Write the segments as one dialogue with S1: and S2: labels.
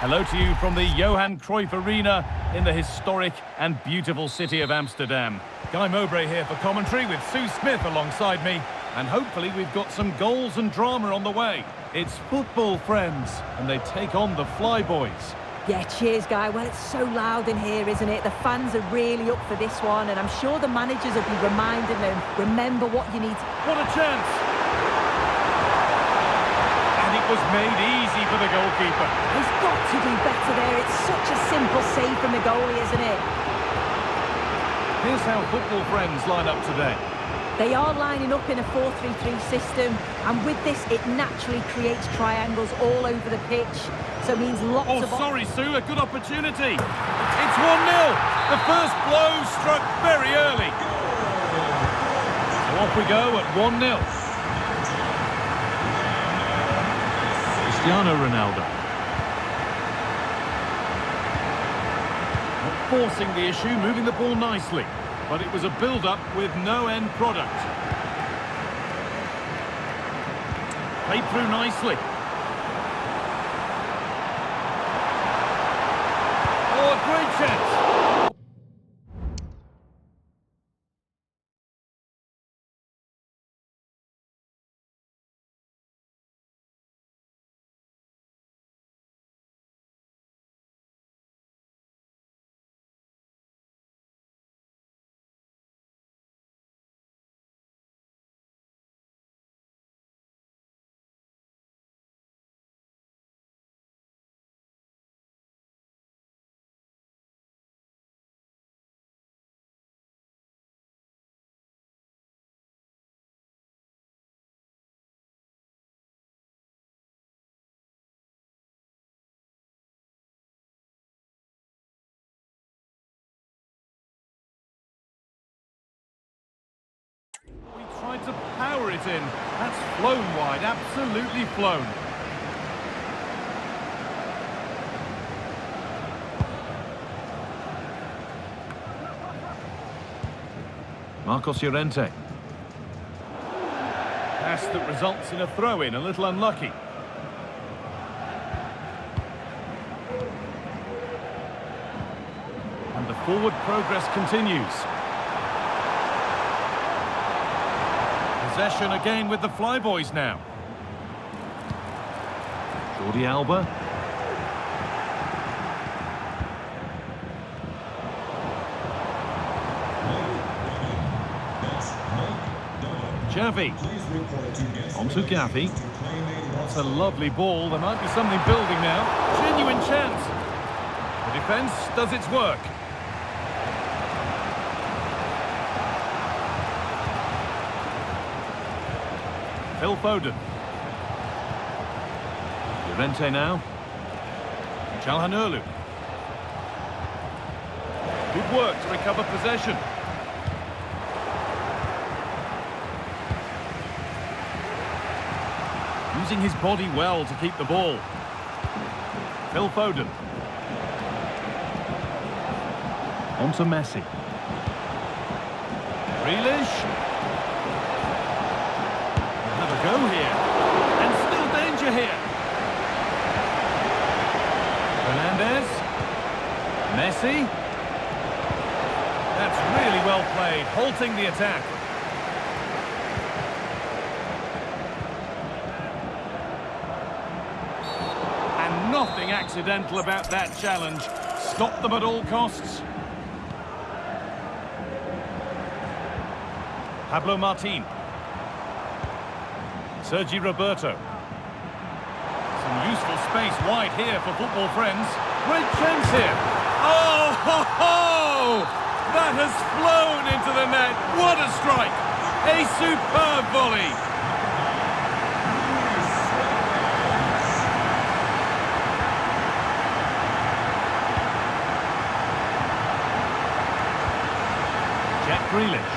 S1: Hello to you from the Johan Cruyff Arena in the historic and beautiful city of Amsterdam. Guy Mowbray here for commentary with Sue Smith alongside me. And hopefully we've got some goals and drama on the way. It's football, friends, and they take on the Flyboys.
S2: Yeah, cheers, Guy. Well, it's so loud in here, isn't it? The fans are really up for this one, and I'm sure the managers will be reminding them, remember what you need.
S1: What a chance! And it was made easy for the goalkeeper.
S2: He's got to do better there. It's such a simple save from the goalie, isn't it?
S1: Here's how football friends line up today.
S2: They are lining up in a 4-3-3 system, and with this, it naturally creates triangles all over the pitch. So it means lots of...
S1: Oh, sorry, Sue, a good opportunity. It's 1-0. The first blow struck very early. So off we go at 1-0. Cristiano Ronaldo. Not forcing the issue, moving the ball nicely. But it was a build-up with no end product. Played through nicely. Oh, a great chance. We tried to power it in. That's flown wide, absolutely flown. Marcos Llorente. Pass that results in a throw-in, a little unlucky. And the forward progress continues. Possession again with the Flyboys now. Jordi Alba. Xavi. On to Gavi. That's a lovely ball. There might be something building now. Genuine chance. The defence does its work. Phil Foden. Llorente now. Calhanoglu. Good work to recover possession. Using his body well to keep the ball. Phil Foden. On to Messi. Grealish. Go here, and still danger here. Fernandez. Messi. That's really well played, halting the attack. And nothing accidental about that challenge. Stop them at all costs. Pablo Martin. Sergi Roberto. Some useful space wide here for football friends. Great chance here. Oh, ho, ho! That has flown into the net. What a strike! A superb volley. Jack Grealish.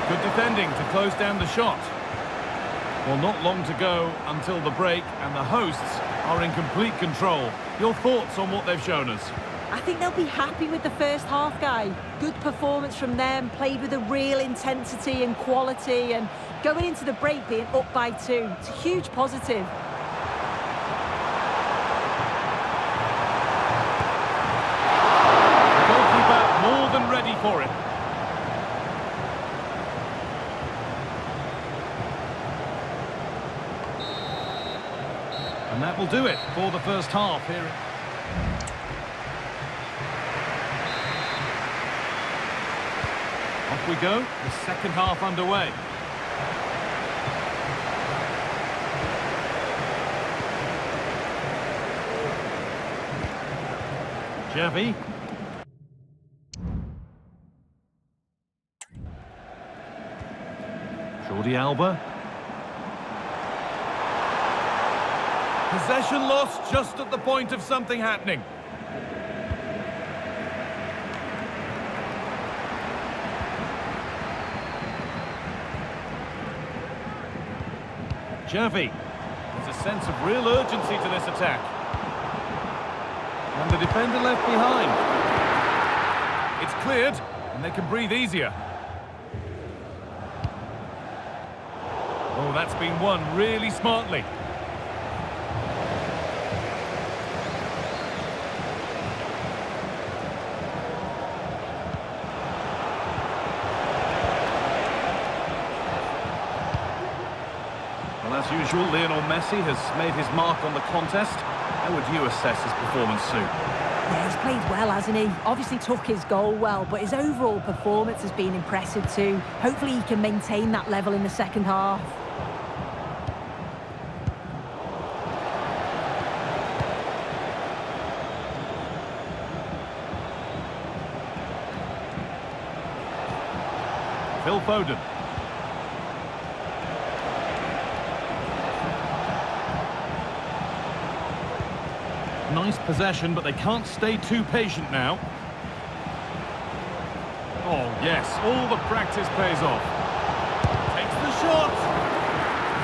S1: Good defending to close down the shot. Well, not long to go until the break, and the hosts are in complete control. Your thoughts on what they've shown us?
S2: I think they'll be happy with the first half, Guy. Good performance from them, played with a real intensity and quality, and going into the break being up by 2. It's a huge positive.
S1: The goalkeeper more than ready for it. And that will do it for the first half here. Off we go, the second half underway. Javi. Jordi Alba. Possession lost just at the point of something happening. Javi. There's a sense of real urgency to this attack. And the defender left behind. It's cleared, and they can breathe easier. Oh, that's been won really smartly. Well, as usual, Lionel Messi has made his mark on the contest. How would you assess his performance, Sue?
S2: Yeah, he's played well, hasn't he? Obviously took his goal well, but his overall performance has been impressive too. Hopefully he can maintain that level in the second half.
S1: Phil Foden. Nice possession, but they can't stay too patient now. Oh, yes, all the practice pays off. Takes the shot.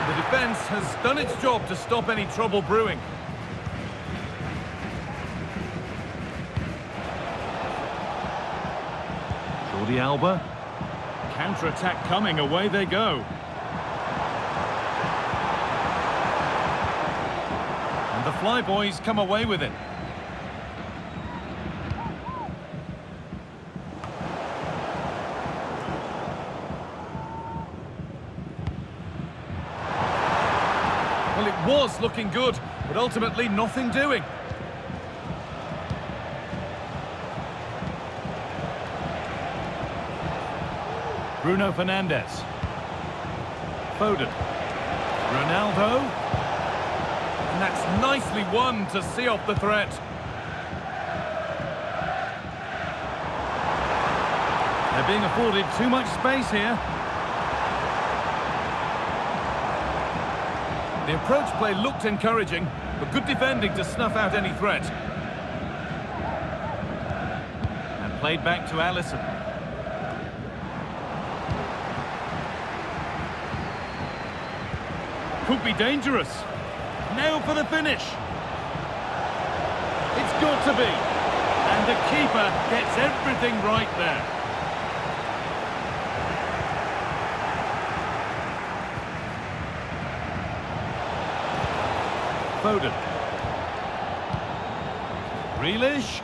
S1: The defence has done its job to stop any trouble brewing. Jordi Alba. Counter-attack coming, away they go. The Flyboys come away with it. Well, it was looking good, but ultimately nothing doing. Bruno Fernandes. Foden. Ronaldo. And that's nicely won to see off the threat. They're being afforded too much space here. The approach play looked encouraging, but good defending to snuff out any threat. And played back to Alisson. Could be dangerous. Now for the finish. It's got to be. And the keeper gets everything right there. Foden. Grealish.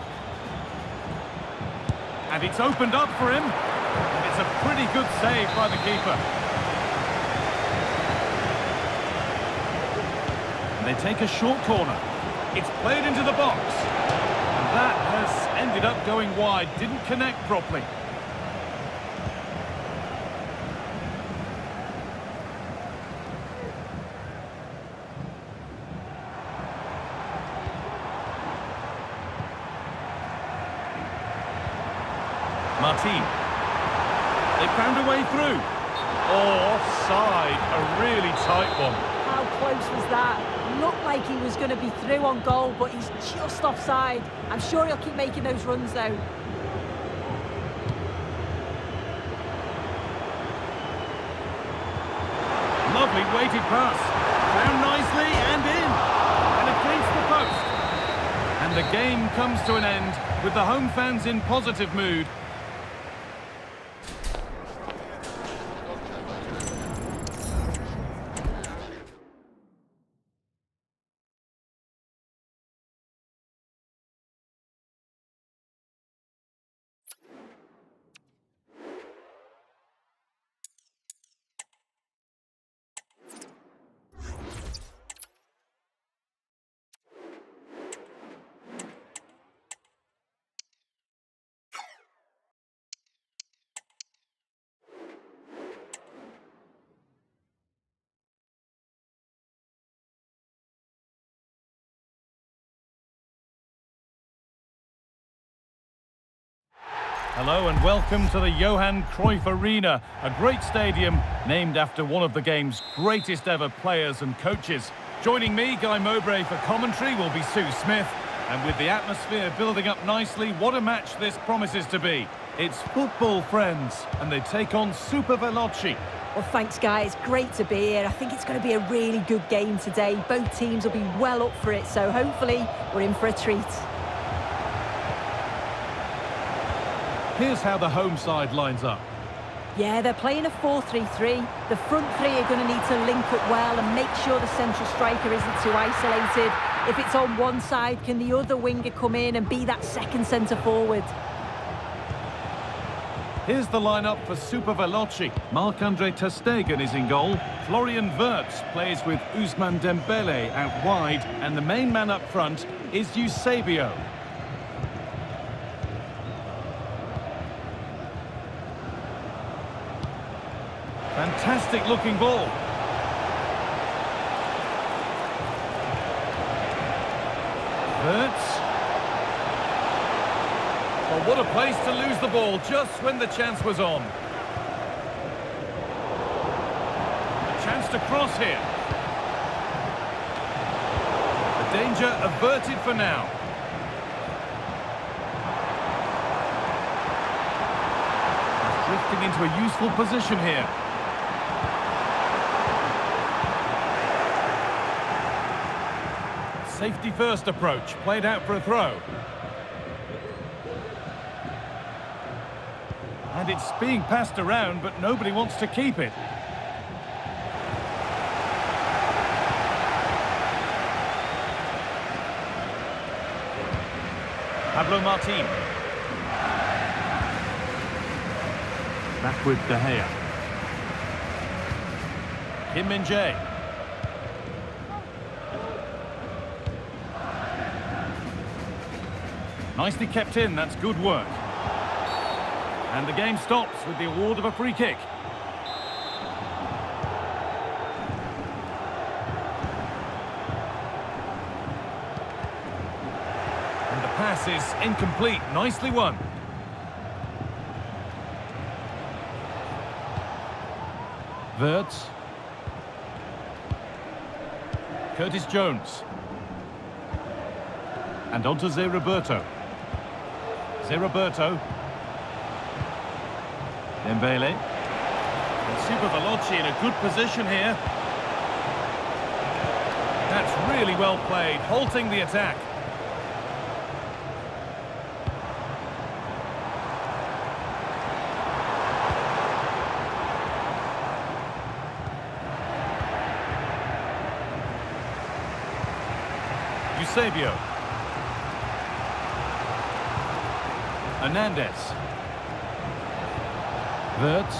S1: And it's opened up for him. And it's a pretty good save by the keeper. They take a short corner. It's played into the box. And that has ended up going wide. Didn't connect properly. Martin. They found a way through. Oh, offside. A really tight one.
S2: How close was that? Looked like he was going to be through on goal, but he's just offside. I'm sure he'll keep making those runs though.
S1: Lovely weighted pass. Down nicely and in. And against the post. And the the game comes to an end with the home fans in positive mood. Hello and welcome to the Johan Cruyff Arena, a great stadium named after one of the game's greatest ever players and coaches. Joining me, Guy Mowbray for commentary, will be Sue Smith. And with the atmosphere building up nicely, what a match this promises to be. It's football, friends, and they take on Super Veloci.
S2: Well, thanks, Guy. It's great to be here. I think it's going to be a really good game today. Both teams will be well up for it, so hopefully we're in for a treat.
S1: Here's how the home side lines up.
S2: Yeah, they're playing a 4-3-3. The front three are going to need to link up well and make sure the central striker isn't too isolated. If it's on one side, can the other winger come in and be that second centre-forward?
S1: Here's the lineup for Super Veloci. Marc-Andre ter Stegen is in goal. Florian Wirtz plays with Ousmane Dembele out wide. And the main man up front is Eusebio. Fantastic looking ball. Wirtz. Well, what a place to lose the ball just when the chance was on. A chance to cross here. The danger averted for now. He's drifting into a useful position here. Safety first approach, played out for a throw. And it's being passed around, but nobody wants to keep it. Pablo Martin. Back with De Gea. Kim Min-jae. Nicely kept in, that's good work. And the game stops with the award of a free kick. And the pass is incomplete, nicely won. Wirtz. Curtis Jones. And on to Zé Roberto. Zé Roberto. Dembele. And Super Veloci in a good position here. That's really well played, halting the attack. Eusebio. Hernandez. Wirtz.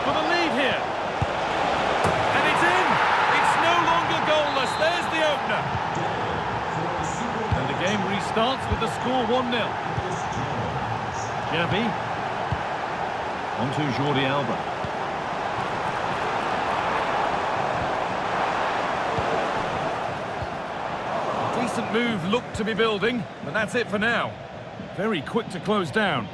S1: For the lead here. And it's in! It's no longer goalless. There's the opener. And the game restarts with the score 1-0. Xavi. On to Jordi Alba. Decent move looked to be building, but that's it for now. Very quick to close down.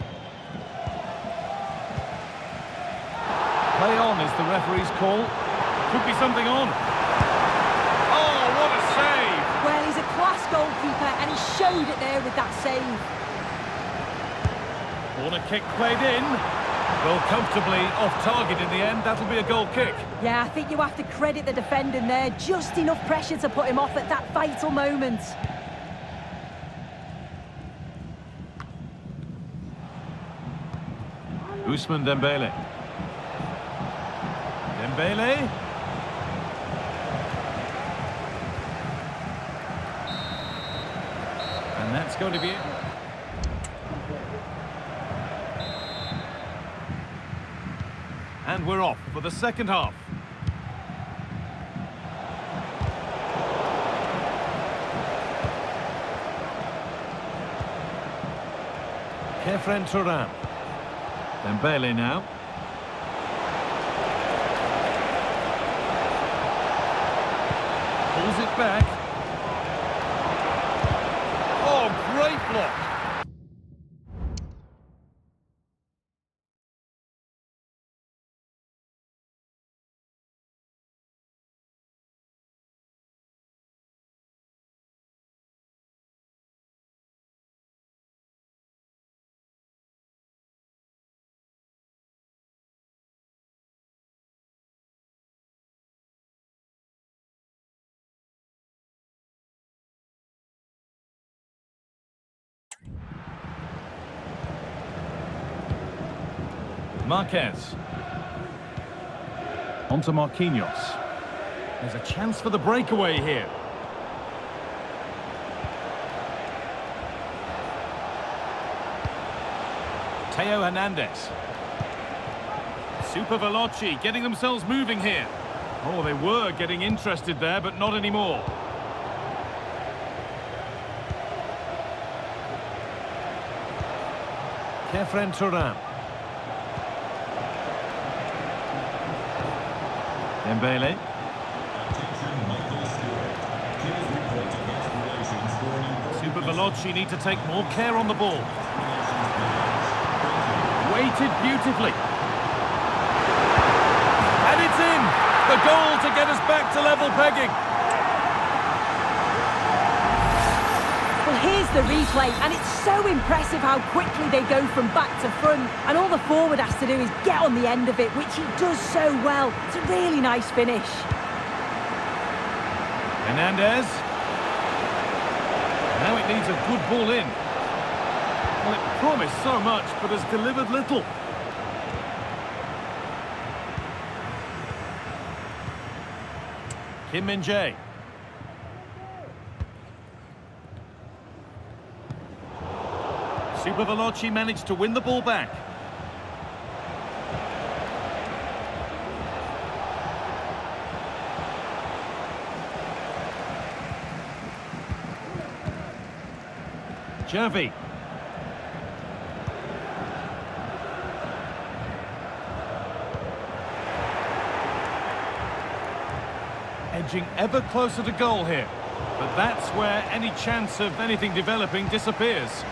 S1: Play on is the referee's call. Could be something on. Oh, what a save!
S2: Well, he's a class goalkeeper and he showed it there with that save.
S1: Corner kick played in. Well, comfortably off target in the end. That'll be a goal kick.
S2: Yeah, I think you have to credit the defending there. Just enough pressure to put him off at that vital moment.
S1: Ousmane Dembele. Dembele. And that's going to be it. And we're off for the second half. Kefren Turan. Dembele now. Pulls it back. Oh, great block. Marquez. Onto Marquinhos. There's a chance for the breakaway here. Theo Hernandez. Super Veloci getting themselves moving here. Oh, they were getting interested there, but not anymore. Kefren Turan. Dembele. Super Veloci need to take more care on the ball. Weighted beautifully. And it's in! The goal to get us back to level pegging.
S2: Well, here's the replay, and it's so impressive how quickly they go from back to front. And all the forward has to do is get on the end of it, which he does so well. It's a really nice finish.
S1: Hernandez. Now it needs a good ball in. Well, it promised so much, but has delivered little. Kim Min-jae. Super Veloci managed to win the ball back. Xavi. Edging ever closer to goal here. But that's where any chance of anything developing disappears.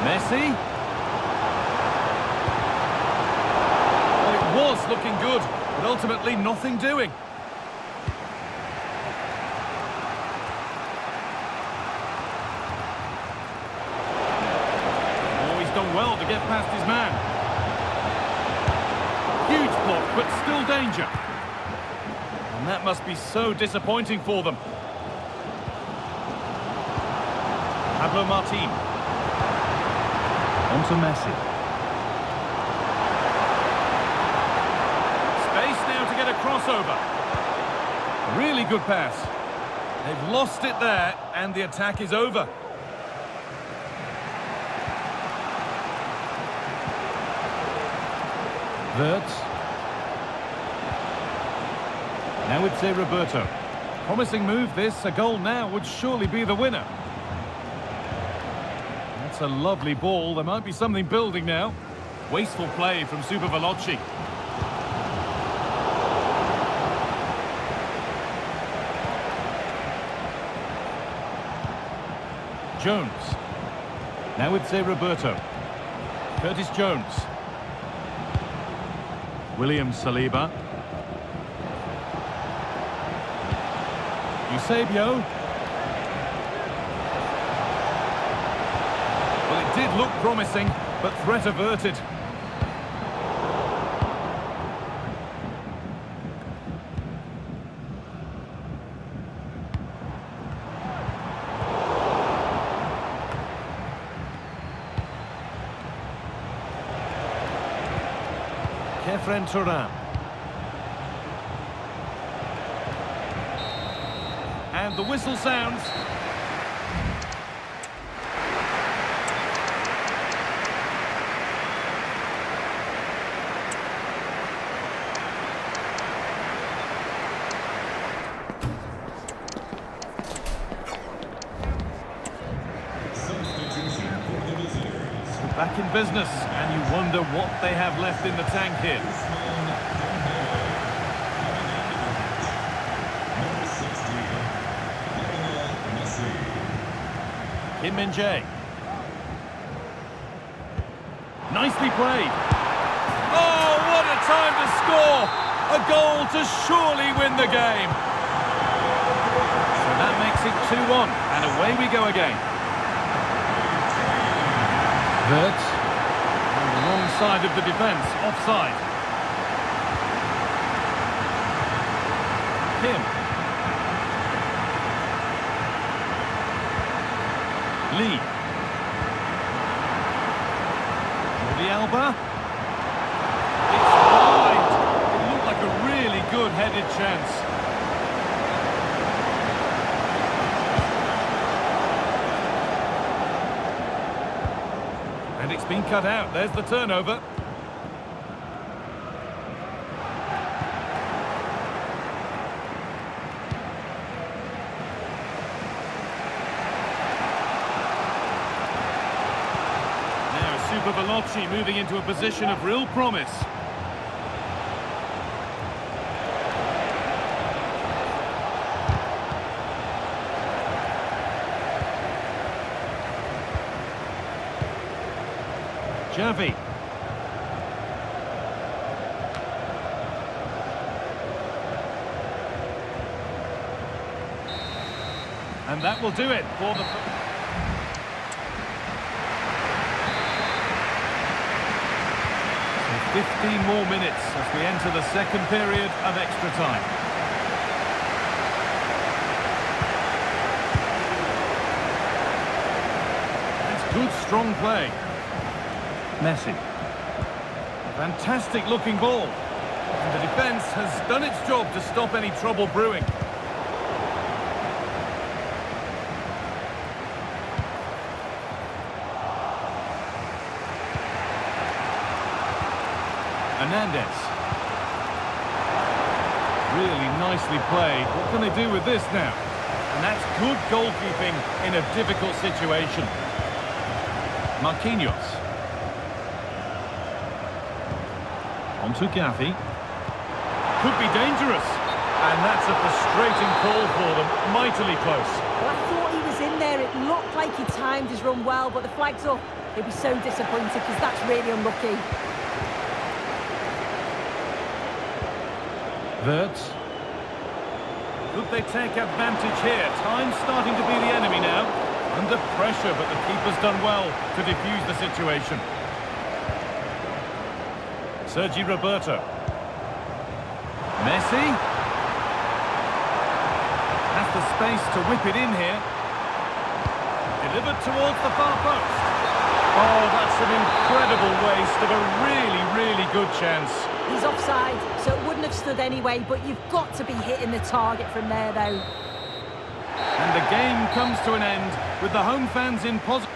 S1: Messi. Well, it was looking good, but ultimately nothing doing. Oh, he's done well to get past his man. Huge block, but still danger. And that must be so disappointing for them. Pablo Martin. On to Messi. Space now to get a crossover. Really good pass. They've lost it there, and the attack is over. Wirtz. Now it's Roberto. Promising move this. A goal now would surely be the winner. That's a lovely ball. There might be something building now. Wasteful play from Super Veloci. Jones. Now it's Roberto. Curtis Jones. William Saliba. Eusebio. Well, it did look promising, but threat averted. Kefren Turan. And the whistle sounds. Back in business, and you wonder what they have left in the tank here. Kim Min-jae. Nicely played. Oh, what a time to score! A goal to surely win the game. So that makes it 2-1, and away we go again. Wirtz, on the wrong side of the defence, offside. Kim. Lee. Jordi Alba. It's wide. It looked like a really good headed chance. And it's been cut out. There's the turnover. Now Super Veloci moving into a position of real promise. Xavi. And that will do it for the... So 15 more minutes as we enter the second period of extra time. It's good, strong play. Messi. Fantastic looking ball. And the defence has done its job to stop any trouble brewing. Hernandez. Really nicely played. What can they do with this now? And that's good goalkeeping in a difficult situation. Marquinhos. Onto Gavi. Could be dangerous. And that's a frustrating call for them. Mightily close.
S2: Well, I thought he was in there. It looked like he timed his run well, but the flag's up. He'll be so disappointed because that's really unlucky.
S1: Wirtz. Could they take advantage here? Time's starting to be the enemy now. Under pressure, but the keeper's done well to defuse the situation. Sergi Roberto. Messi. Has the space to whip it in here. Delivered towards the far post. Oh, that's an incredible waste of a really, really good chance.
S2: He's offside, so it wouldn't have stood anyway, but you've got to be hitting the target from there, though.
S1: And the game comes to an end with the home fans in positive...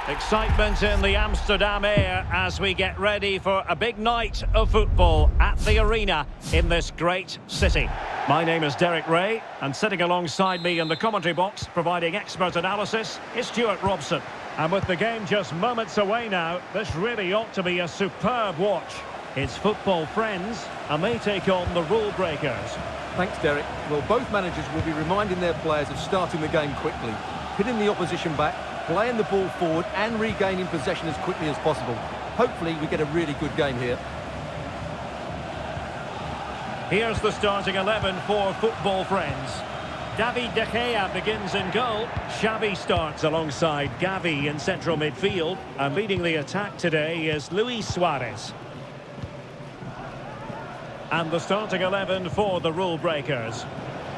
S1: Excitement in the Amsterdam air as we get ready for a big night of football at the arena in this great city. My name is Derek Ray, and sitting alongside me in the commentary box, providing expert analysis, is Stuart Robson. And with the game just moments away now, this really ought to be a superb watch. It's football friends, and they take on the rule breakers.
S3: Thanks, Derek. Well, both managers will be reminding their players of starting the game quickly, hitting the opposition back, playing the ball forward and regaining possession as quickly as possible. Hopefully we get a really good game here.
S1: Here's the starting 11 for football friends. David De Gea begins in goal. Xavi starts alongside Gavi in central midfield. And leading the attack today is Luis Suarez. And the starting 11 for the rule breakers.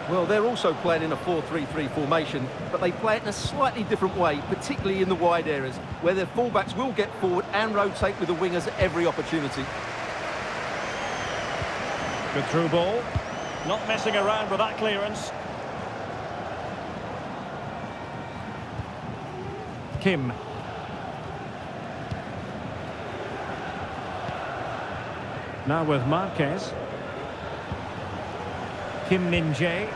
S3: Well, they're also playing in a 4-3-3 formation, but they play it in a slightly different way, particularly in the wide areas, where their fullbacks will get forward and rotate with the wingers at every opportunity.
S1: Good through ball. Not messing around with that clearance. Kim. Now with Marquez. Kim Min-jae.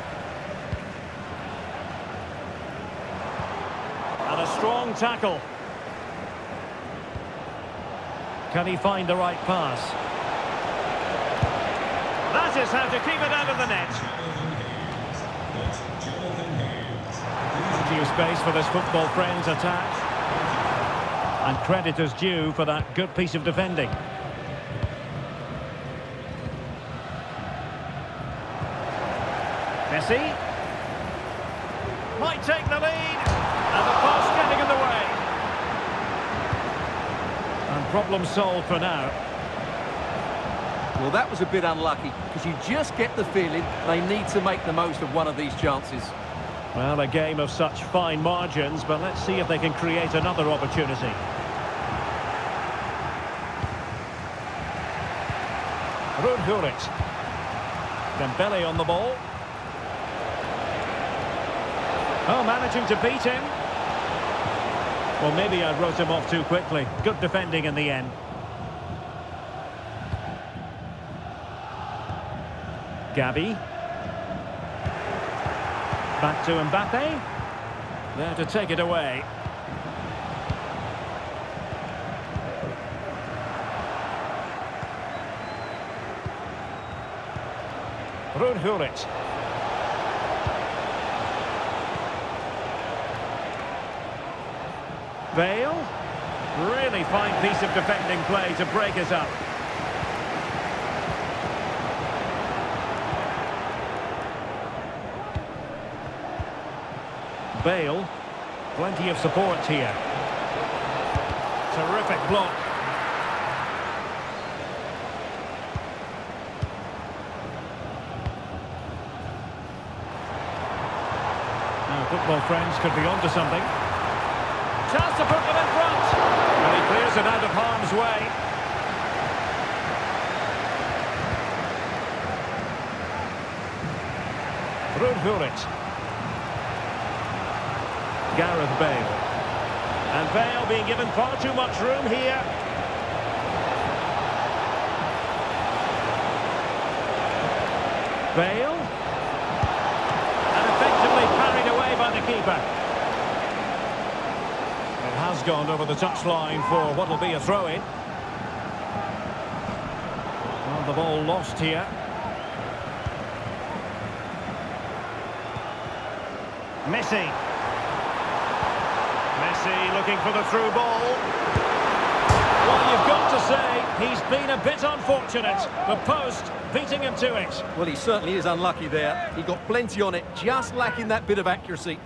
S1: And a strong tackle. Can he find the right pass? That is how to keep it out of the net. Due space for this football friends attack. And credit is due for that good piece of defending. Messi might take the lead, and the pass getting in the way. And problem solved for now.
S3: Well, that was a bit unlucky, because you just get the feeling they need to make the most of one of these chances.
S1: Well, a game of such fine margins, but let's see if they can create another opportunity. Rudhurit. Dembele on the ball. Oh, managing to beat him. Well, maybe I wrote him off too quickly. Good defending in the end. Gavi. Back to Mbappe. There to take it away. Rudhurit. Bale. Really fine piece of defending play to break us up. Bale. Plenty of support here. Terrific block. Now football friends could be onto something. Chance to put them in front. And he clears it out of harm's way. Rudhurit. Gareth Bale. And Bale being given far too much room here. Bale. And effectively carried away by the keeper. Has gone over the touchline for what will be a throw-in. Well, the ball lost here. Messi. Messi looking for the through ball. Well, you've got to say, he's been a bit unfortunate. The post beating him to it.
S3: Well, he certainly is unlucky there. He got plenty on it, just lacking that bit of accuracy.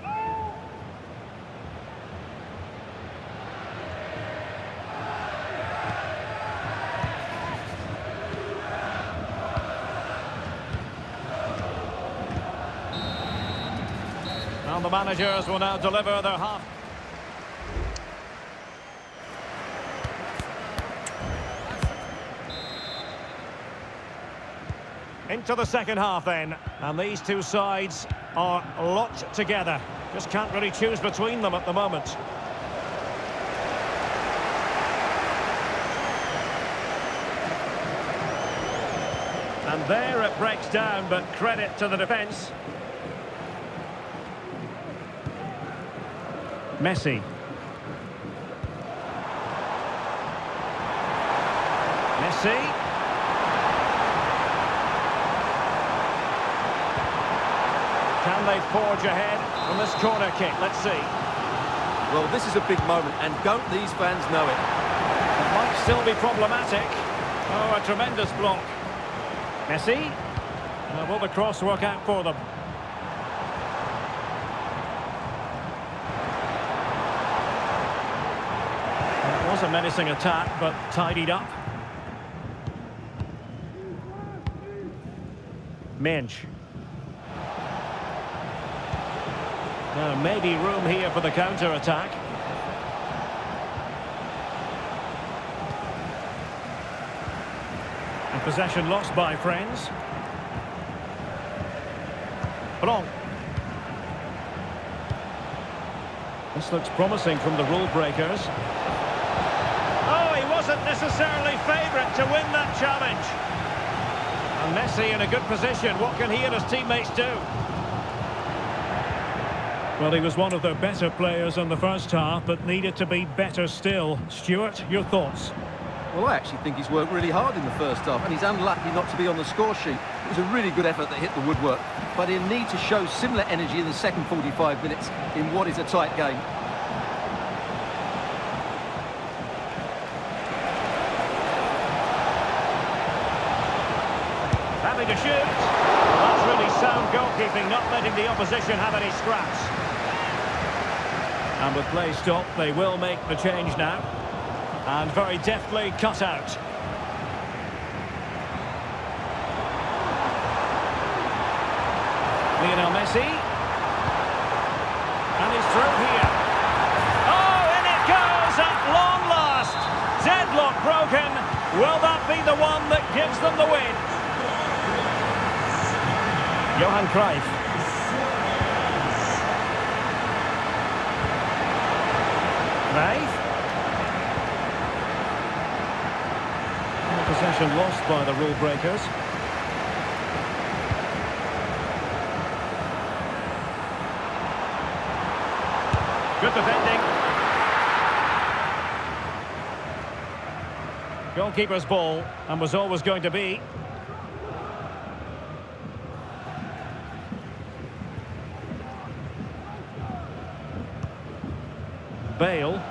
S1: And the managers will now deliver their half. Into the second half then, and these two sides are locked together. Just can't really choose between them at the moment.
S4: And there it breaks down, but credit to the defence. Messi. Messi. Can they forge ahead from this corner kick? Let's see.
S3: Well, this is a big moment, and don't these fans know it?
S4: It might still be problematic. Oh, a tremendous block. Messi. Will the cross work out for them? It was a menacing attack, but tidied up. Mensch. Now, maybe room here for the counter-attack. And possession lost by friends. Blanc. This looks promising from the rule breakers. Oh, he wasn't necessarily favourite to win that challenge. And Messi in a good position. What can he and his teammates do? Well, he was one of the better players in the first half, but needed to be better still. Stuart, your thoughts?
S3: Well, I actually think he's worked really hard in the first half, and he's unlucky not to be on the score sheet. It was a really good effort that hit the woodwork, but he'll need to show similar energy in the second 45 minutes in what is a tight game.
S4: Having to shoot. That's really sound goalkeeping, not letting the opposition have any scraps. And with play stopped, they will make the change now. And very deftly cut out. Lionel Messi. And he's through here. Oh, in it goes at long last. Deadlock broken. Will that be the one that gives them the win? Johan Cruyff. Right. Possession lost by the rule breakers. Good defending. Goalkeeper's ball, and was always going to be. Bale.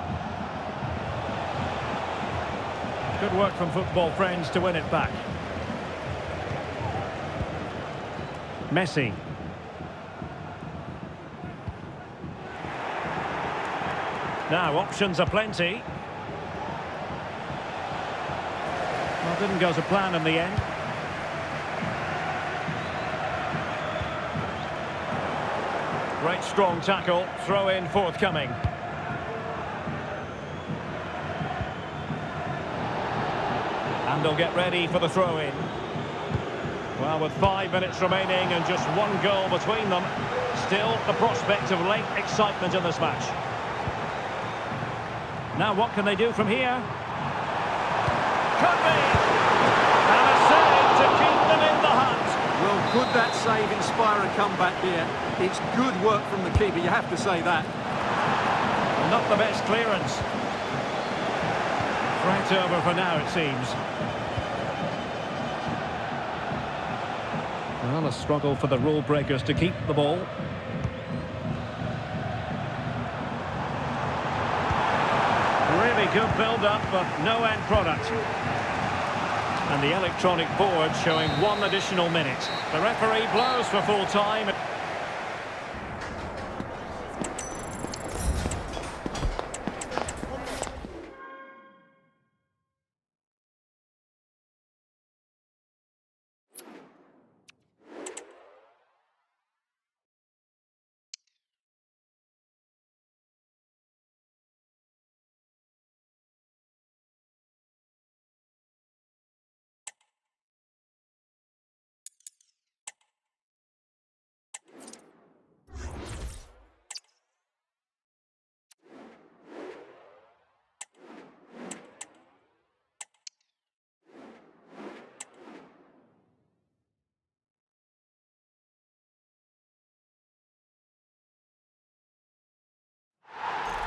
S4: Good work from football friends to win it back. Messi. Now, options are plenty. Well, didn't go to plan in the end. Great strong tackle, throw in forthcoming. And they'll get ready for the throw-in. Well, with 5 minutes remaining and just one goal between them, still the prospect of late excitement in this match. Now, what can they do from here? Could be! And a save to keep them in the hunt.
S3: Well, could that save inspire a comeback here? It's good work from the keeper, you have to say that.
S4: Not the best clearance. Threat over for now, it seems. Well, a struggle for the rule breakers to keep the ball. Really good build-up, but no end product. And the electronic board showing 1 additional minute. The referee blows for full time.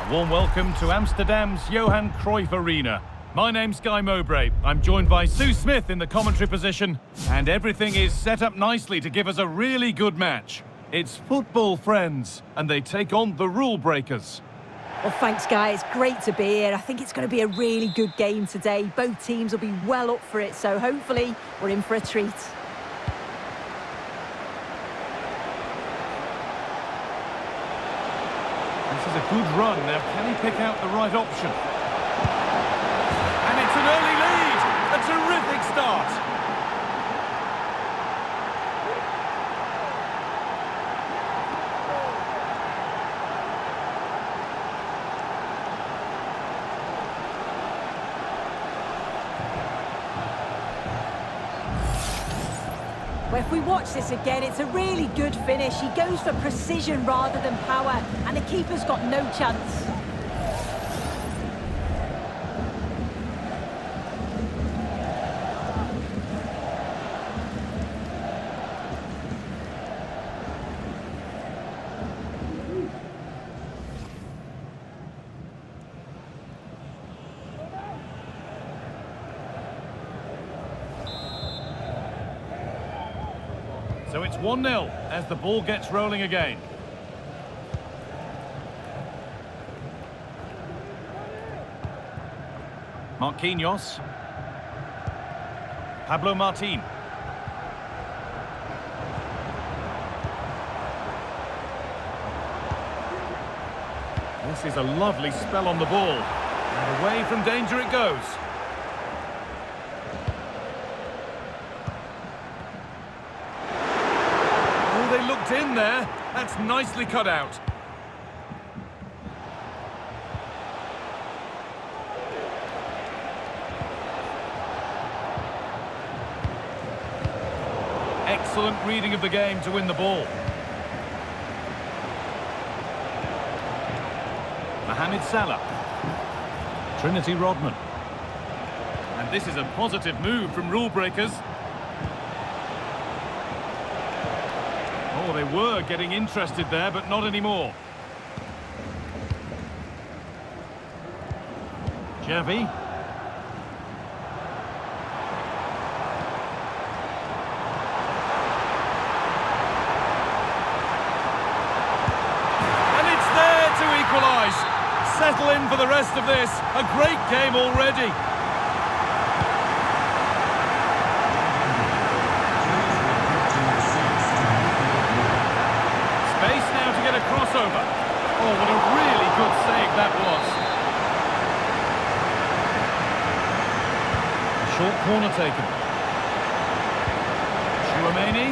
S1: A warm welcome to Amsterdam's Johan Cruyff Arena. My name's Guy Mowbray. I'm joined by Sue Smith in the commentary position, and everything is set up nicely to give us a really good match. It's football, friends, and they take on the rule breakers.
S2: Well, thanks, guys. Great to be here. I think it's going to be a really good game today. Both teams will be well up for it, so hopefully we're in for a treat.
S1: This is a good run. Now, can he pick out the right option? And it's an early lead. A terrific start.
S2: Well, if we watch this again, it's a really good finish. He goes for precision rather than power, and the keeper's got no chance.
S1: So it's 1-0 as the ball gets rolling again. Marquinhos. Pablo Martin. This is a lovely spell on the ball. And away from danger it goes. They looked in there. That's nicely cut out. Excellent reading of the game to win the ball. Mohamed Salah. Trinity Rodman. And this is a positive move from rule breakers. Oh, they were getting interested there, but not anymore. Xavi. And it's there to equalise. Settle in for the rest of this. A great game already. Crossover. Oh, what a really good save that was. A short corner taken. Chouameni.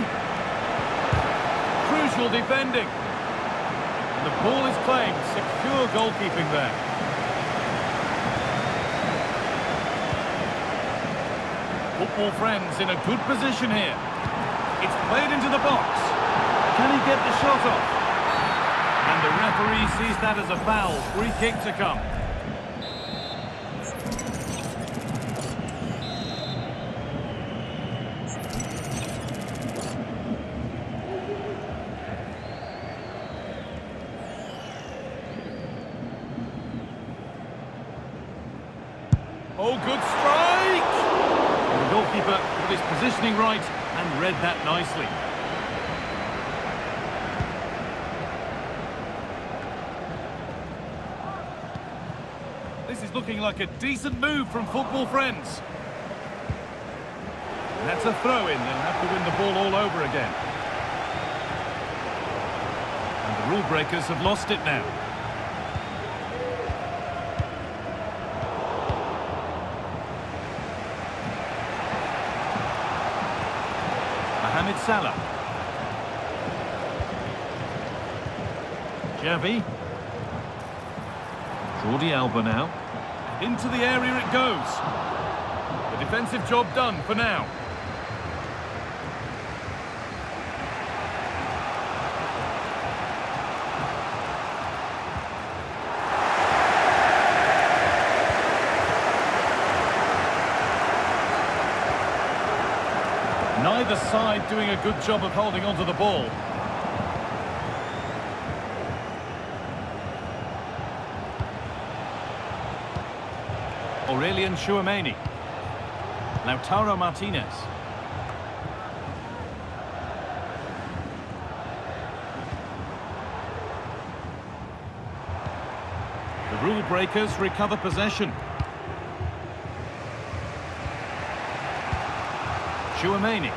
S1: Crucial defending. And the ball is claimed. Secure goalkeeping there. Football friends in a good position here. It's played into the box. Can he get the shot off? And the referee sees that as a foul. Free kick to come. Oh, good strike! And the goalkeeper put his positioning right and read that nicely. This is looking like a decent move from football friends. And that's a throw-in. They'll have to win the ball all over again. And the rule breakers have lost it now. Mohamed Salah. Xavi. Jordi Alba now. Into the area it goes. The defensive job done for now. Neither side doing a good job of holding onto the ball. Aurelian Chouameni. Lautaro Martinez. The rule breakers recover possession. Chouameni.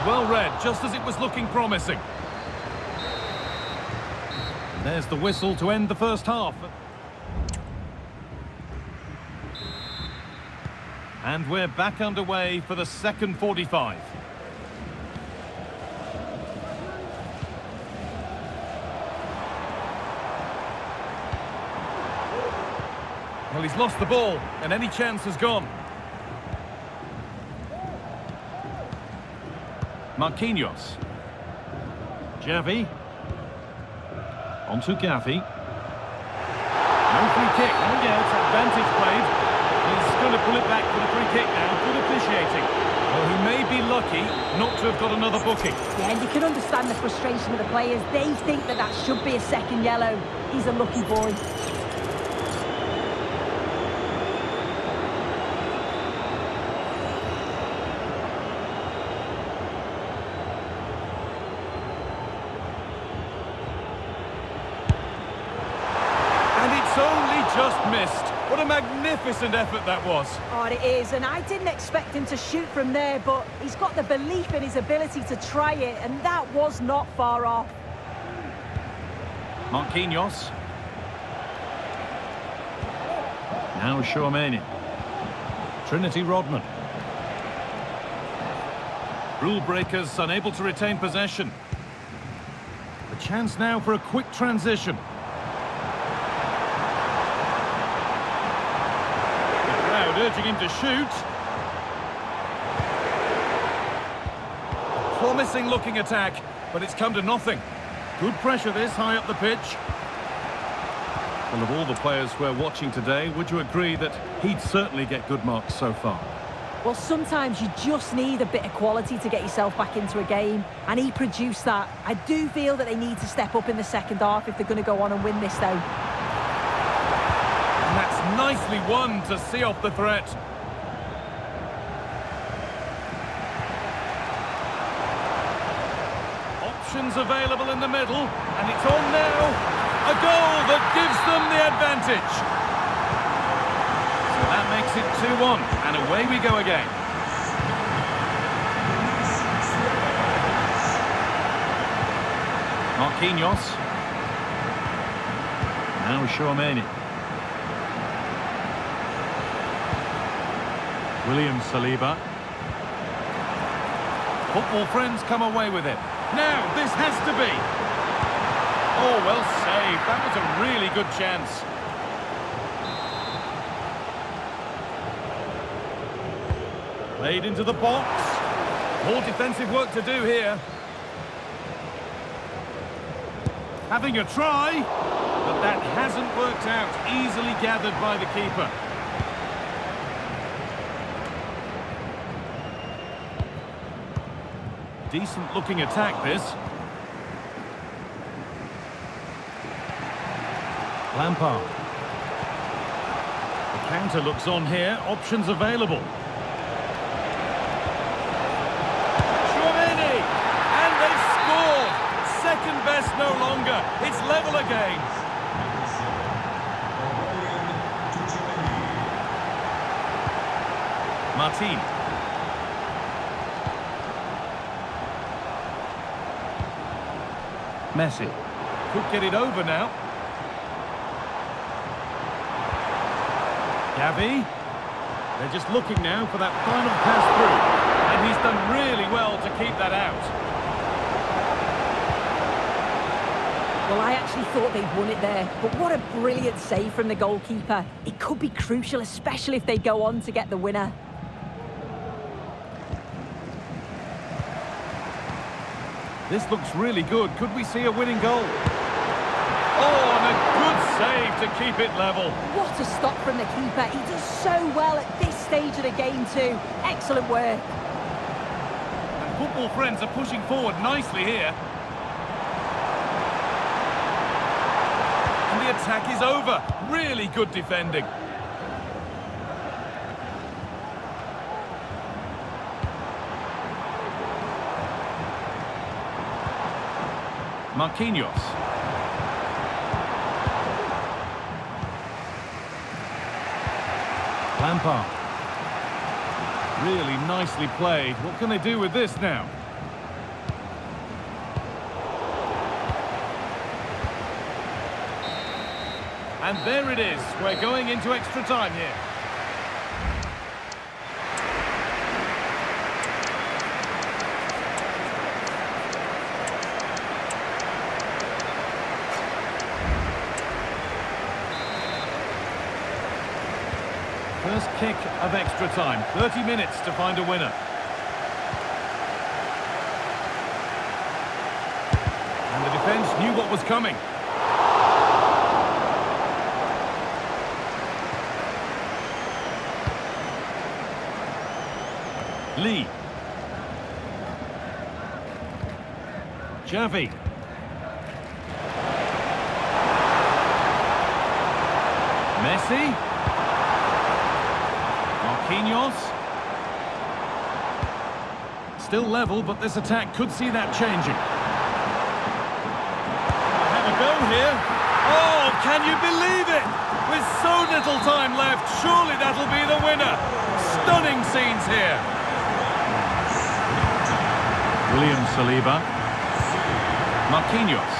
S1: Well read, just as it was looking promising. And there's the whistle to end the first half. And we're back underway for the second 45. Well, he's lost the ball, and any chance has gone. Marquinhos. Xavi. Onto Gavi. No free kick. Oh yeah, it's advantage played. He's going to pull it back for the free kick now. Good officiating. Well, he may be lucky not to have got another booking.
S2: Yeah, and you can understand the frustration of the players. They think that should be a second yellow. He's a lucky boy.
S1: Just missed. What a magnificent effort that was.
S2: Oh, it is, and I didn't expect him to shoot from there, but he's got the belief in his ability to try it, and that was not far off.
S1: Marquinhos. Now Chouameni. Trinity Rodman. Rule breakers unable to retain possession. The chance now for a quick transition. Urging him to shoot. A promising looking attack, but it's come to nothing. Good pressure this high up the pitch. Well, of all the players we're watching today, would you agree that he'd certainly get good marks so far?
S2: Well, sometimes you just need a bit of quality to get yourself back into a game, and he produced that. I do feel that they need to step up in the second half if they're going to go on and win this, though.
S1: And that's nicely won to see off the threat. Options available in the middle, and it's on now. A goal that gives them the advantage. So that makes it 2-1, and away we go again. Marquinhos. Now Chouameni. William Saliba. Football friends come away with it. Now, this has to be. Oh, well saved. That was a really good chance. Played into the box. More defensive work to do here. Having a try, but that hasn't worked out. Easily gathered by the keeper. Decent looking attack, this. Lampard. The counter looks on here. Options available. Chouameni! And they've scored! Second best no longer. It's level again. Martin. Messi. Could get it over now. Gavi. They're just looking now for that final pass through. And he's done really well to keep that out.
S2: Well, I actually thought they'd won it there, but what a brilliant save from the goalkeeper. It could be crucial, especially if they go on to get the winner. This looks really good. Could we see a winning goal? Oh, and a good
S1: save to keep it level.
S2: What a stop from the keeper. He does so well at this stage of the game too. Excellent work.
S1: And football friends are pushing forward nicely here. And the attack is over. Really good defending. Marquinhos. Lampard. Really nicely played. What can they do with this now? And there it is. We're going into extra time here. First kick of extra time. 30 minutes to find a winner. And the defence knew what was coming. Lee. Xavi. Messi. Marquinhos. Still level, but this attack could see that changing. Have a go here. Oh, can you believe it? With so little time left, surely that'll be the winner. Stunning scenes here. William Saliba. Marquinhos.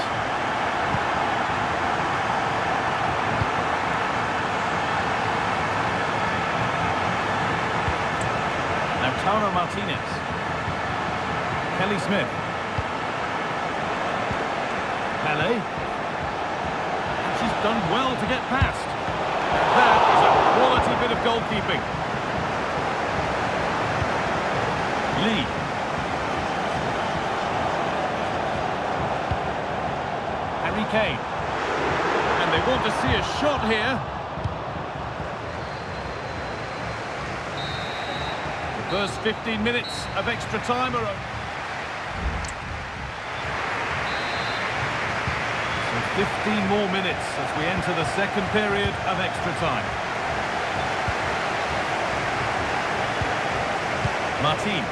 S1: Lautaro Martinez. Kelly Smith. Pele. And she's done well to get past. That is a quality bit of goalkeeping. Lee. Harry Kane. And they want to see a shot here. The first 15 minutes of extra time are over. So 15 more minutes as we enter the second period of extra time. Martin.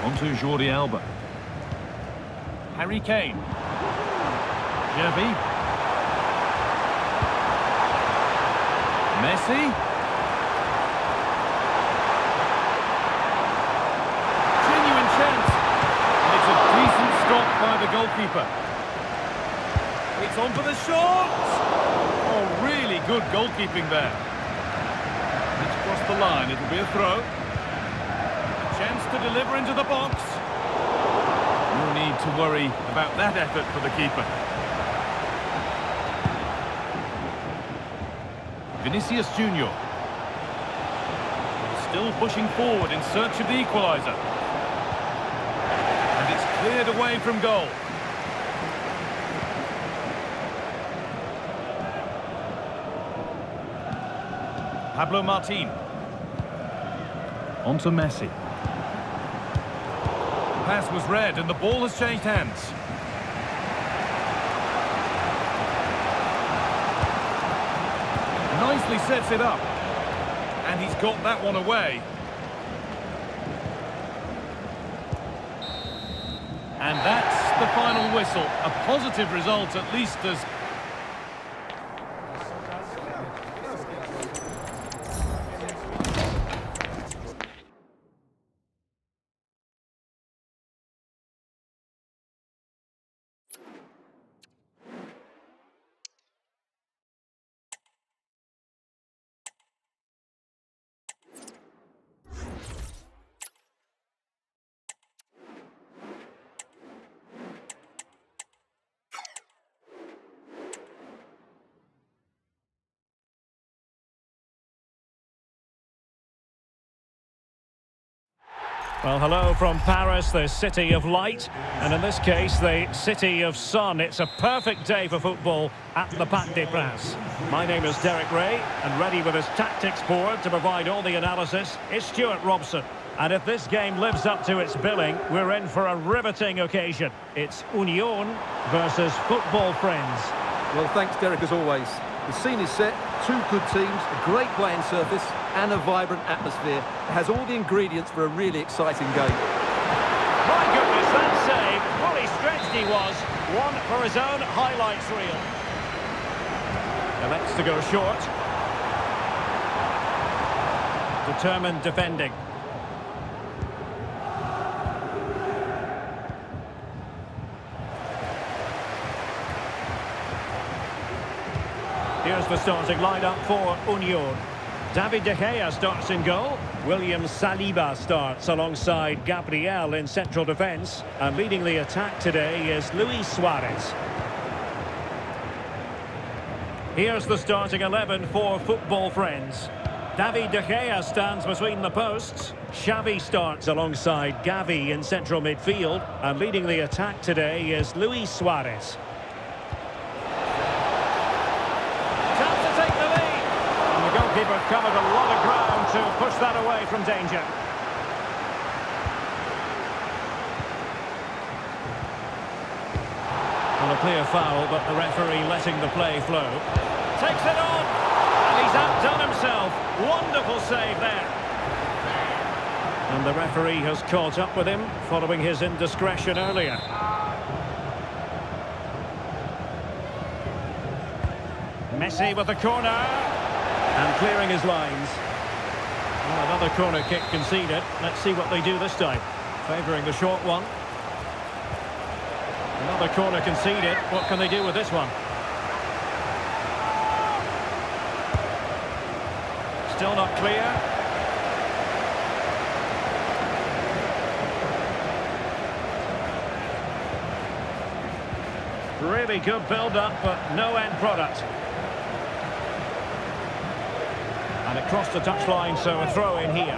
S1: On to Jordi Alba. Harry Kane. Xavi. Messi. Genuine chance. And it's a decent stop by the goalkeeper. It's on for the shot. Oh, really good goalkeeping there. It's crossed the line. It'll be a throw. A chance to deliver into the box. No need to worry about that effort for the keeper. Vinicius Junior. Still pushing forward in search of the equaliser. And it's cleared away from goal. Pablo Martin. On to Messi. Pass was read and the ball has changed hands. Nicely sets it up. And he's got that one away. And that's the final whistle. A positive result, at least as...
S4: Well, hello from Paris, the city of light, and in this case, the city of sun. It's a perfect day for football at the Parc des Princes. My name is Derek Ray, and ready with his tactics board to provide all the analysis is Stuart Robson. And if this game lives up to its billing, we're in for a riveting occasion. It's Union versus Football Friends.
S3: Well, thanks, Derek, as always. The scene is set, two good teams, a great playing surface and a vibrant atmosphere. It has all the ingredients for a really exciting game.
S4: My goodness, that save! Fully stretched he was. One for his own highlights reel. Elects to go short. Determined defending. Here's the starting lineup for Union. David De Gea starts in goal. William Saliba starts alongside Gabriel in central defence. And leading the attack today is Luis Suarez. Here's the starting 11 for Football Friends. David De Gea stands between the posts. Xavi starts alongside Gavi in central midfield. And leading the attack today is Luis Suarez. The goalkeeper covered a lot of ground to push that away from danger. Well, a clear foul, but the referee letting the play flow. Takes it on, and he's outdone himself. Wonderful save there. And the referee has caught up with him following his indiscretion earlier. Messi with the corner. And clearing his lines. Well, another corner kick conceded. Let's see what they do this time. Favouring the short one. Another corner conceded. What can they do with this one? Still not clear. Really good build-up, but no end product. And it crossed the touchline, so a throw in here.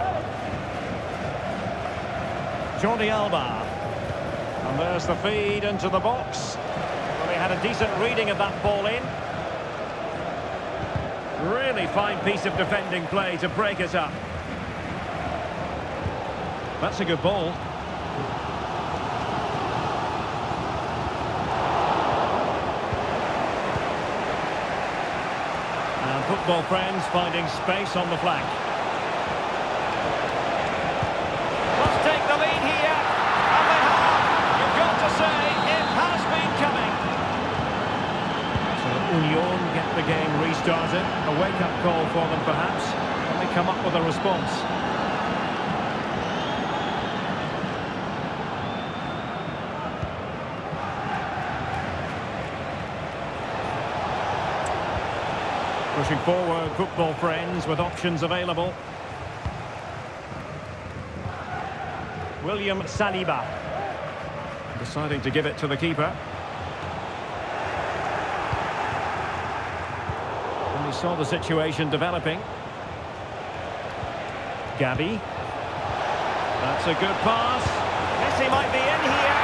S4: Jordi Alba. And there's the feed into the box. Well, he had a decent reading of that ball in. Really fine piece of defending play to break it up. That's a good ball. Football Friends finding space on the flank. Must take the lead here. And they have. You've got to say, it has been coming. So Union get the game restarted. A wake-up call for them, perhaps. Can they come up with a response? Pushing forward, Football Friends with options available. William Saliba. Deciding to give it to the keeper. And we saw the situation developing. Gavi. That's a good pass. Messi might be in here.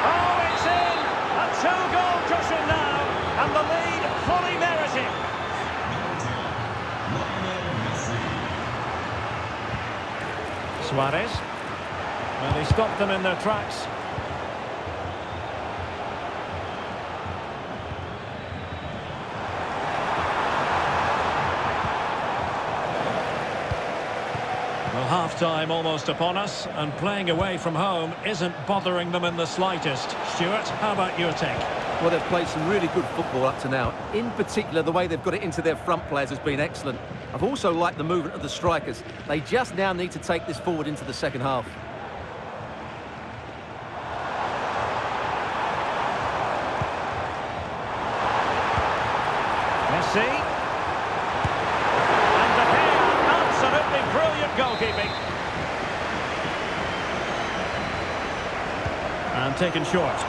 S4: Oh, it's in! A two-goal cushion now. And the lead fully merited. Suarez. And he stopped them in their tracks. Well, half-time almost upon us, and playing away from home isn't bothering them in the slightest. Stuart, how about your take?
S3: Well, they've played some really good football up to now. In particular, the way they've got it into their front players has been excellent. I've also liked the movement of the strikers. They just now need to take this forward into the second half.
S4: Messi. And De Gea, absolutely brilliant goalkeeping. And taken short.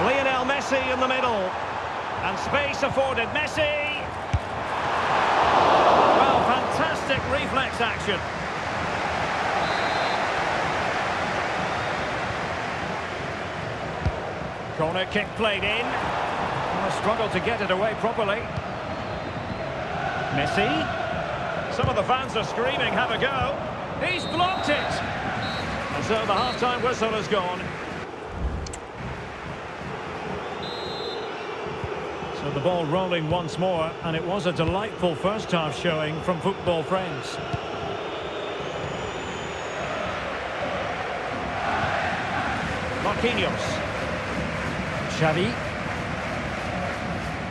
S4: Lionel Messi in the middle. And space afforded. Messi! Well, fantastic reflex action. Corner kick played in. Oh, struggled to get it away properly. Messi. Some of the fans are screaming, have a go. He's blocked it. And so the half-time whistle has gone. So the ball rolling once more, and it was a delightful first-half showing from football friends. Marquinhos. Xavi.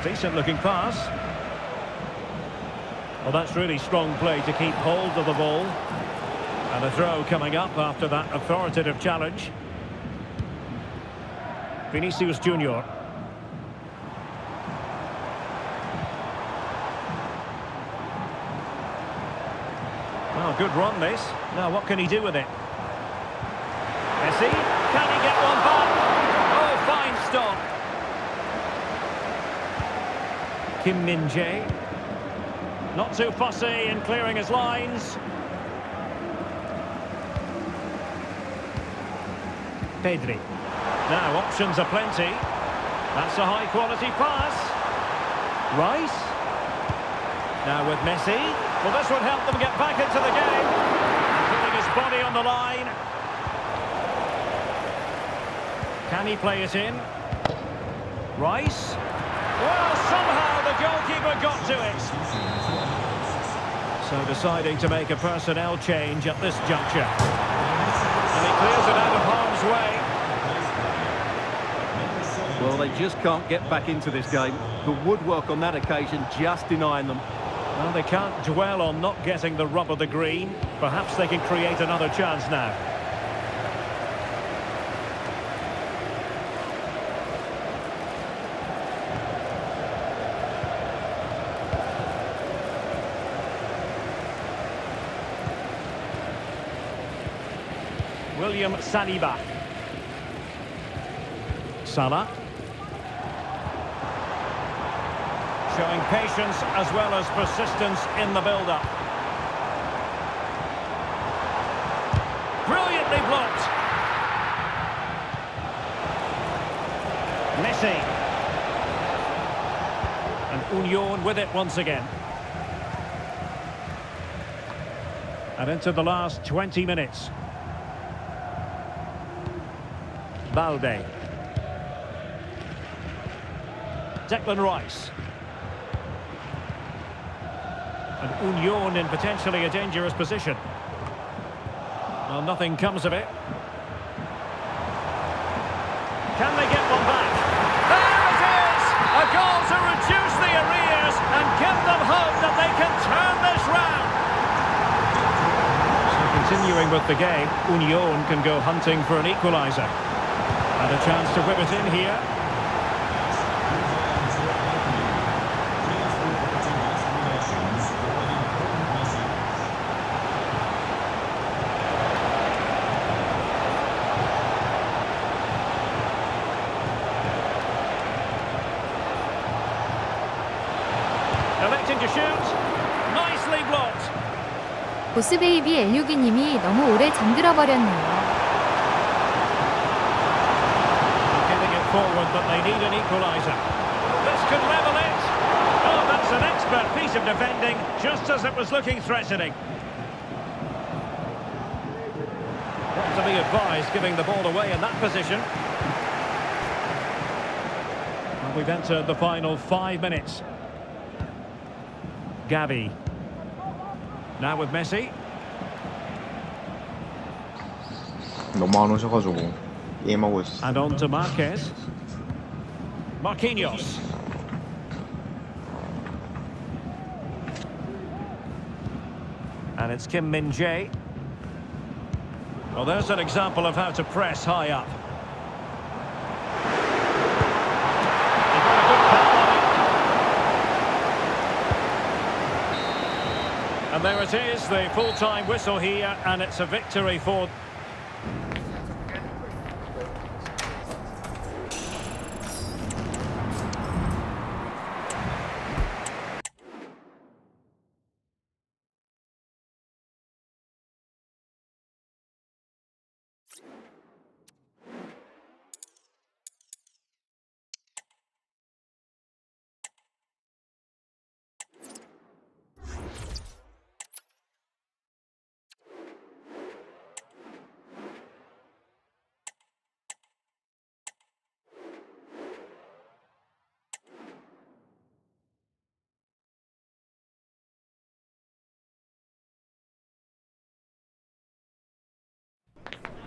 S4: Decent-looking pass. Well, that's really strong play to keep hold of the ball. And a throw coming up after that authoritative challenge. Vinicius Junior. Oh, good run this. Now what can he do with it? Messi, can he get one back? Oh, fine stop. Kim Min-jae. Not too fussy in clearing his lines. Pedri. Now options are plenty. That's a high quality pass. Rice. Now with Messi. Well, this would help them get back into the game. Putting his body on the line. Can he play it in? Rice. Well, somehow the goalkeeper got to it. So deciding to make a personnel change at this juncture. And he clears it out of harm's way.
S3: Well, they just can't get back into this game. The woodwork on that occasion just denying them.
S4: Well, they can't dwell on not getting the rub of the green. Perhaps they can create another chance now. William Saliba. Salah. Showing patience as well as persistence in the build-up. Brilliantly blocked. Messi. And Union with it once again. And into the last 20 minutes. Balde. Declan Rice. And Union in potentially a dangerous position. Well, nothing comes of it. Can they get one back? There it is! A goal to reduce the arrears and give them hope that they can turn this round. So continuing with the game, Union can go hunting for an equaliser. And a chance to whip it in here. Electing to shoot. Nicely blocked.
S5: 보스베이비 엘유기님이 너무 오래 잠들어 버렸네요.
S4: Getting it forward, but they need an equaliser. This could level it. Oh, that's an expert piece of defending, just as it was looking threatening. What to be advised, giving the ball away in that position. And we've entered the final 5 minutes. Gavi. Now with Messi.
S6: 너무 안 오셔가지고 게임하고 있어.
S4: And on to Marquez. Marquinhos. And it's Kim Min-jae. Well, there's an example of how to press high up. He got a good foul on it. And there it is, the full-time whistle here, and it's a victory for...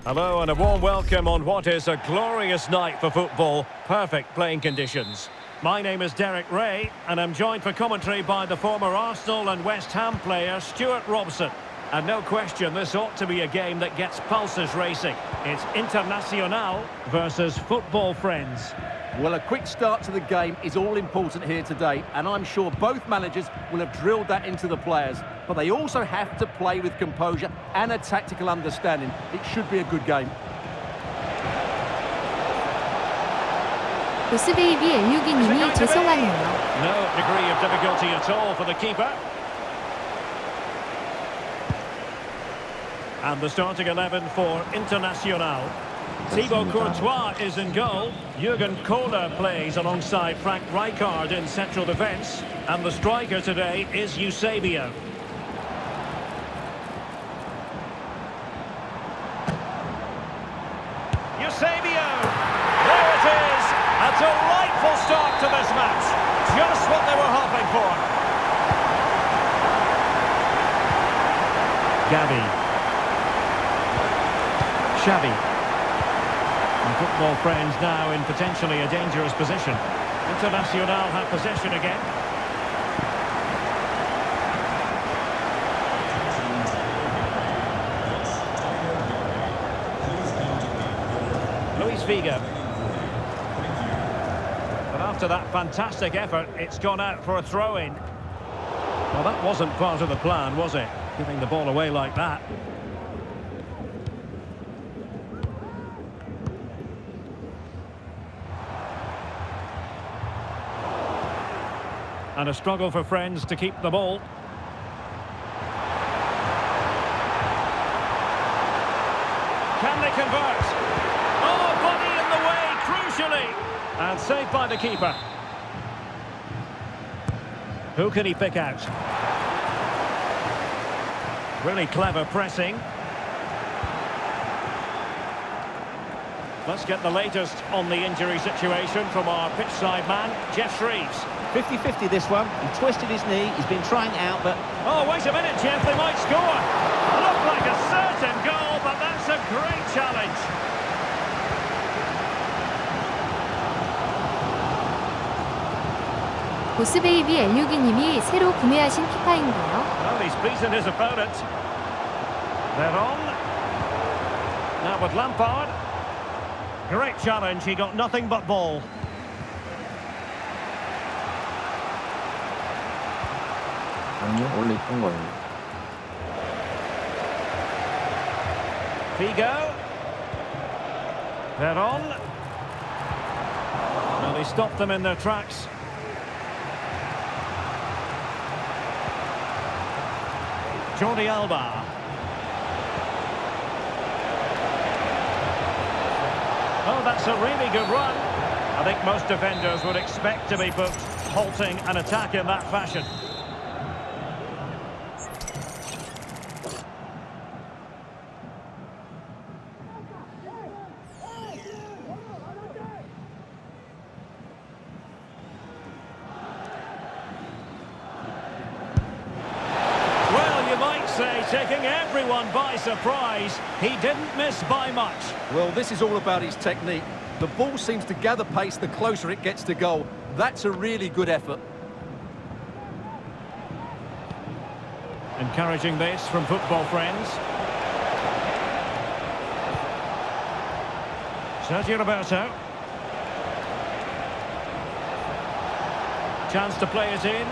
S4: Hello and a warm welcome on what is a glorious night for football. Perfect playing conditions. My name is Derek Ray and I'm joined for commentary by the former Arsenal and West Ham player Stuart Robson. And no question, this ought to be a game that gets pulses racing. It's Internacional versus football friends.
S3: Well, a quick start to the game is all important here today, and I'm sure both managers will have drilled that into the players. But they also have to play with composure and a tactical understanding. It should be a good game.
S5: 보스베이비 엘류기님이 죄송하네요.
S4: No degree of difficulty at all for the keeper. And the starting 11 for Internacional. Thibaut Courtois is in goal. Jurgen Kohler plays alongside Frank Rijkaard in central defence. And the striker today is Eusebio. Eusebio! There it is! A delightful start to this match. Just what they were hoping for. Gavi. Xavi. And football friends now in potentially a dangerous position. Internacional have possession again. Luis Figo. But after that fantastic effort, it's gone out for a throw-in. Well, that wasn't part of the plan, was it? Giving the ball away like that. And a struggle for friends to keep the ball. Can they convert? Oh, body in the way, crucially. And saved by the keeper. Who can he pick out? Really clever pressing. Let's get the latest on the injury situation from our pitchside man, Jeff Shreves.
S7: 50-50 this one. He twisted his knee, he's been trying it out, but...
S4: Oh, wait a minute, Jeff, they might score. Looked like a certain goal, but that's a great challenge.
S5: 보스베이비 엘류기님이 새로 구매하신 피파인가요?
S4: Well, he's beaten his opponent. They're on. Now with Lampard. Great challenge, he got nothing but ball.
S6: 아니요, 원래 있던 거예요.
S4: Figo. They're on. Well, he stopped them in their tracks. Jordi Alba. Oh, that's a really good run. I think most defenders would expect to be booked, halting an attack in that fashion. Say, taking everyone by surprise. He didn't miss by much.
S3: Well, this is all about his technique. The ball seems to gather pace the closer it gets to goal. That's a really good effort.
S4: Encouraging this from football friends. Sergio Roberto. Chance to play it in.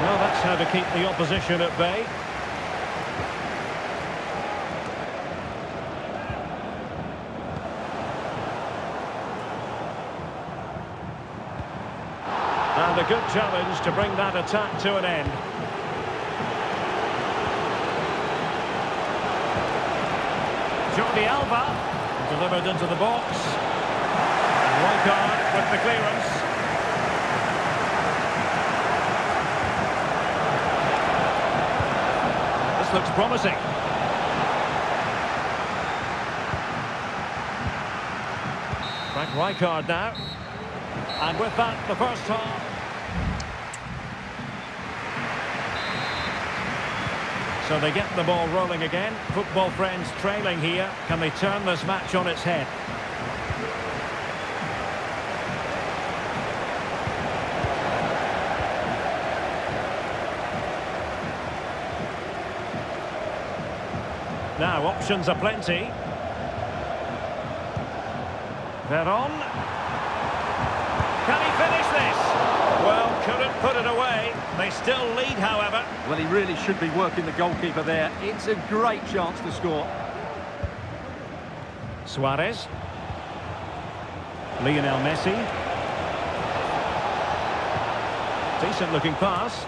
S4: Well, that's how to keep the opposition at bay. And a good challenge to bring that attack to an end. Jordi Alba delivered into the box. Rijkaard with the clearance. Looks promising. Frank Rijkaard now. And with that, the first half. So they get the ball rolling again. Football friends trailing here. Can they turn this match on its head? Now, options are plenty. Veron. Can he finish this? Well, couldn't put it away. They still lead, however.
S3: Well, he really should be working the goalkeeper there. It's a great chance to score.
S4: Suarez. Lionel Messi. Decent looking pass.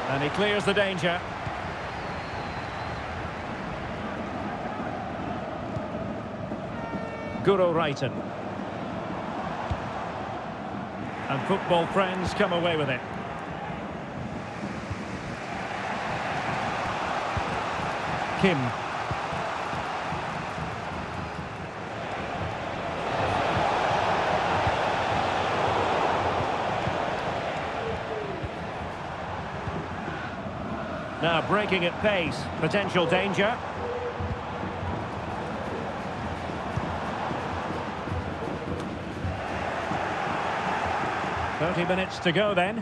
S4: And he clears the danger. Guro Reiten. And football friends come away with it. Kim. Now breaking at pace, potential danger. "30 minutes to go then."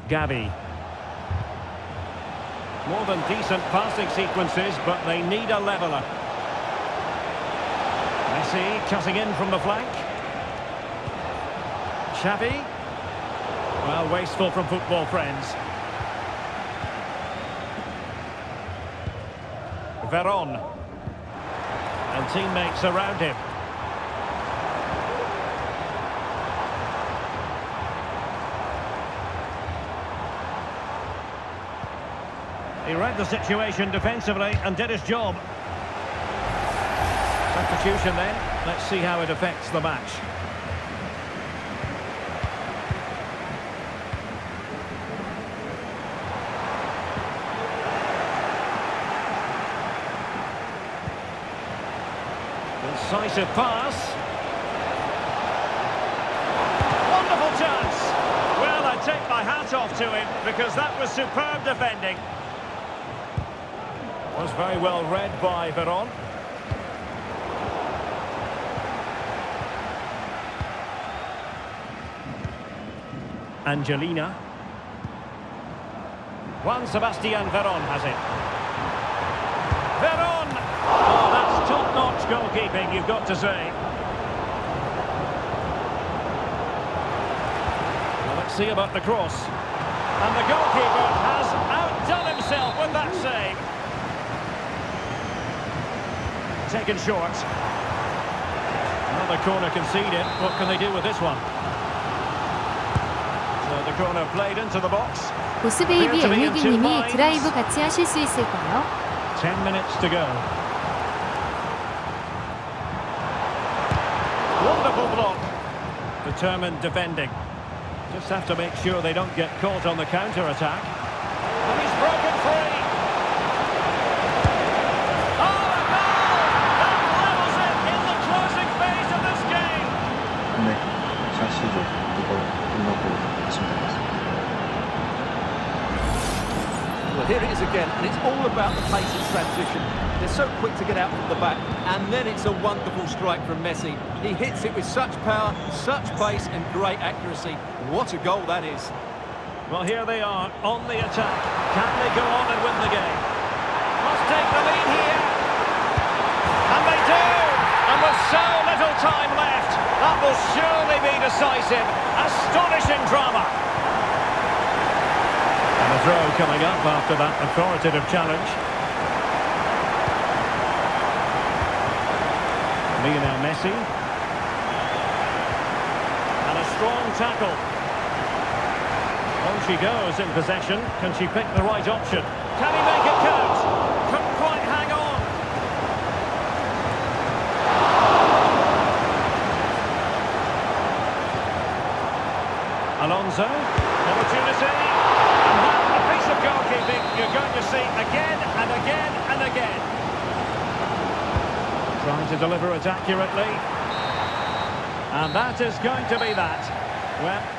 S4: Gavi. More than decent passing sequences, but they need a leveller. Messi cutting in from the flank. Xavi. Well, wasteful from football friends. Veron. And teammates around him. He read the situation defensively and did his job. Substitution then. Let's see how it affects the match. Decisive pass. Wonderful chance. Well, I take my hat off to him because that was superb defending. Was very well read by Veron. Angelina. Juan Sebastian Veron has it. Veron! Oh, that's top-notch goalkeeping, you've got to say. Well, let's see about the cross. And the goalkeeper has outdone himself with that save. Taken short. Another corner conceded. What can they do with this one? So the corner played into the box.
S5: 보스베이비 엘리기님이 드라이브 같이 하실 수 있을까요?
S4: 10 minutes to go. Wonderful block. Determined defending. Just have to make sure they don't get caught on the counter-attack. And he's broken free. Oh, a goal! That levels it in the closing phase of this game.
S6: 네, 사실은 이거 끝나고 아침에
S3: Well, here it is again, and it's all about the pace of transition. They're so quick to get out from the back, and then it's a wonderful strike from Messi. He hits it with such power, such pace, and great accuracy. What a goal that is.
S4: Well, here they are on the attack. Can they go on and win the game? Must take the lead here. And they do! And with so little time left, that will surely be decisive. Astonishing drama. And a throw coming up after that authoritative challenge. Lionel Messi. And a strong tackle. On she goes in possession. Can she pick the right option? Can he make it count? Couldn't quite hang on. Alonso. Opportunity. And that, a piece of goalkeeping you're going to see again and again and again. Trying to deliver it accurately. And that is going to be that. Well,